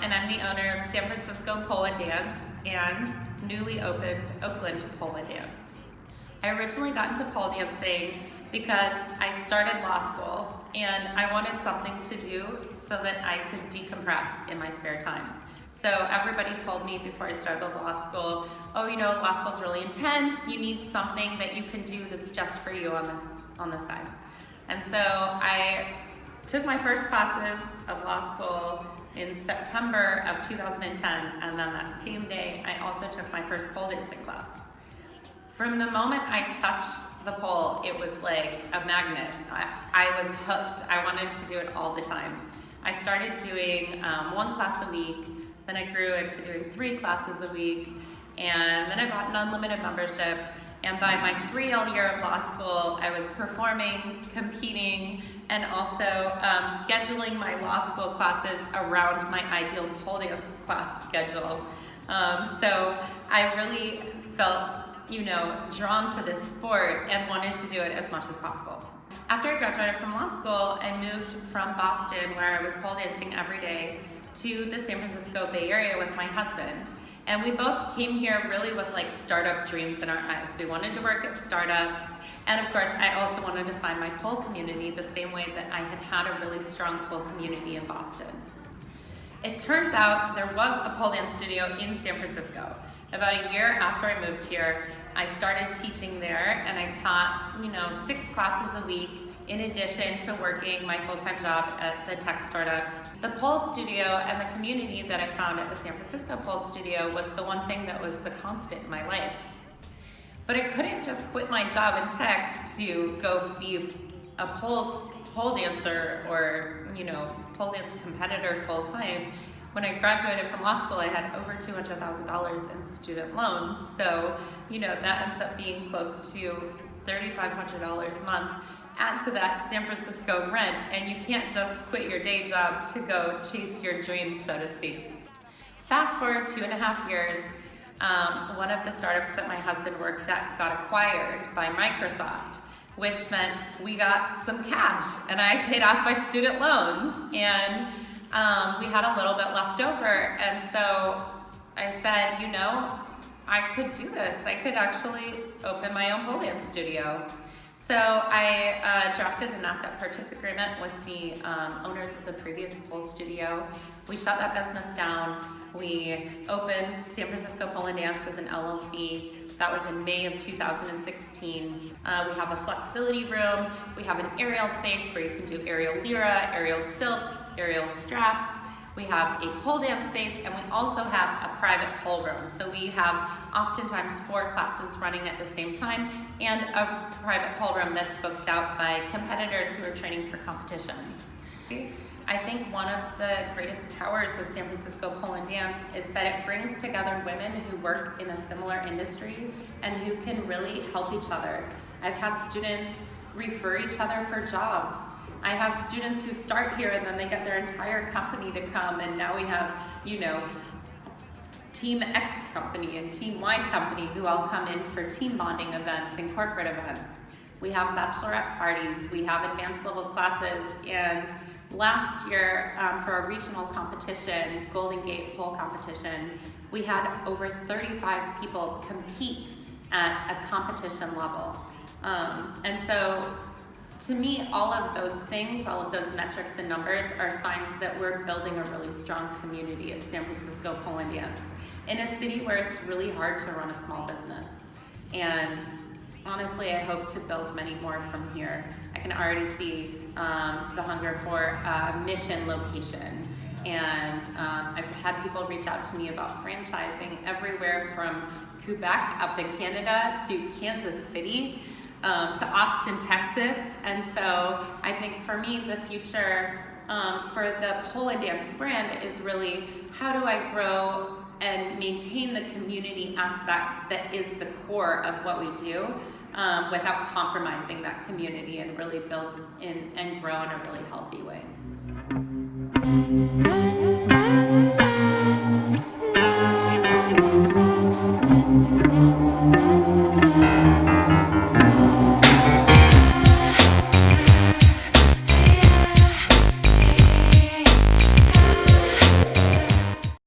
And I'm the owner of San Francisco Pole and Dance and newly opened Oakland Pole and Dance. I originally got into pole dancing because I started law school and I wanted something to do so that I could decompress in my spare time. So everybody told me before I started law school, oh, you know, law school's really intense, you need something that you can do that's just for you on the side. And so I took my first classes of law school in September of 2010, and then that same day, I also took my first pole dancing class. From the moment I touched the pole, it was like a magnet. I was hooked. I wanted to do it all the time. I started doing one class a week, then I grew into doing 3 classes a week, and then I bought an unlimited membership. And by my 3L year of law school, I was performing, competing, and also scheduling my law school classes around my ideal pole dance class schedule. So I really felt, you know, drawn to this sport and wanted to do it as much as possible. After I graduated from law school, I moved from Boston, where I was pole dancing every day, to the San Francisco Bay Area with my husband. And we both came here really with like startup dreams in our eyes. We wanted to work at startups. And of course, I also wanted to find my pole community the same way that I had had a really strong pole community in Boston. It turns out there was a pole dance studio in San Francisco. About a year after I moved here, I started teaching there, and I taught, you know, 6 classes a week in addition to working my full-time job at the tech startups. The pole studio and the community that I found at the San Francisco Pole Studio was the one thing that was the constant in my life. But I couldn't just quit my job in tech to go be a pole dancer or, you know, pole dance competitor full-time. When I graduated from law school, I had over $200,000 in student loans. So, you know, that ends up being close to $3,500 a month. Add to that San Francisco rent, and you can't just quit your day job to go chase your dreams, so to speak. Fast forward 2.5 years, one of the startups that my husband worked at got acquired by Microsoft, which meant we got some cash, and I paid off my student loans, and we had a little bit left over. And so I said, you know, I could do this. I could actually open my own pole dance studio. So I drafted an asset purchase agreement with the owners of the previous pole studio. We shut that business down. We opened San Francisco Pole and Dance as an LLC. That was in May of 2016. We have a flexibility room. We have an aerial space where you can do aerial lyra, aerial silks, aerial straps. We have a pole dance space, and we also have a private pole room. So we have oftentimes 4 classes running at the same time, and a private pole room that's booked out by competitors who are training for competitions. I think one of the greatest powers of San Francisco Pole and Dance is that it brings together women who work in a similar industry and who can really help each other. I've had students refer each other for jobs. I have students who start here and then they get their entire company to come, and now we have, you know, Team X company and Team Y company who all come in for team bonding events and corporate events. We have bachelorette parties, we have advanced level classes, and last year for our regional competition, Golden Gate Pole Competition, we had over 35 people compete at a competition level. And so to me, all of those things, all of those metrics and numbers are signs that we're building a really strong community at San Francisco Pole and Dance in a city where it's really hard to run a small business. And honestly, I hope to build many more from here. I can already see the hunger for a mission location. And I've had people reach out to me about franchising everywhere from Quebec up in Canada to Kansas City. to Austin, Texas. And so I think for me, the future for the pole and dance brand is really, how do I grow and maintain the community aspect that is the core of what we do, without compromising that community, and really build in and grow in a really healthy way.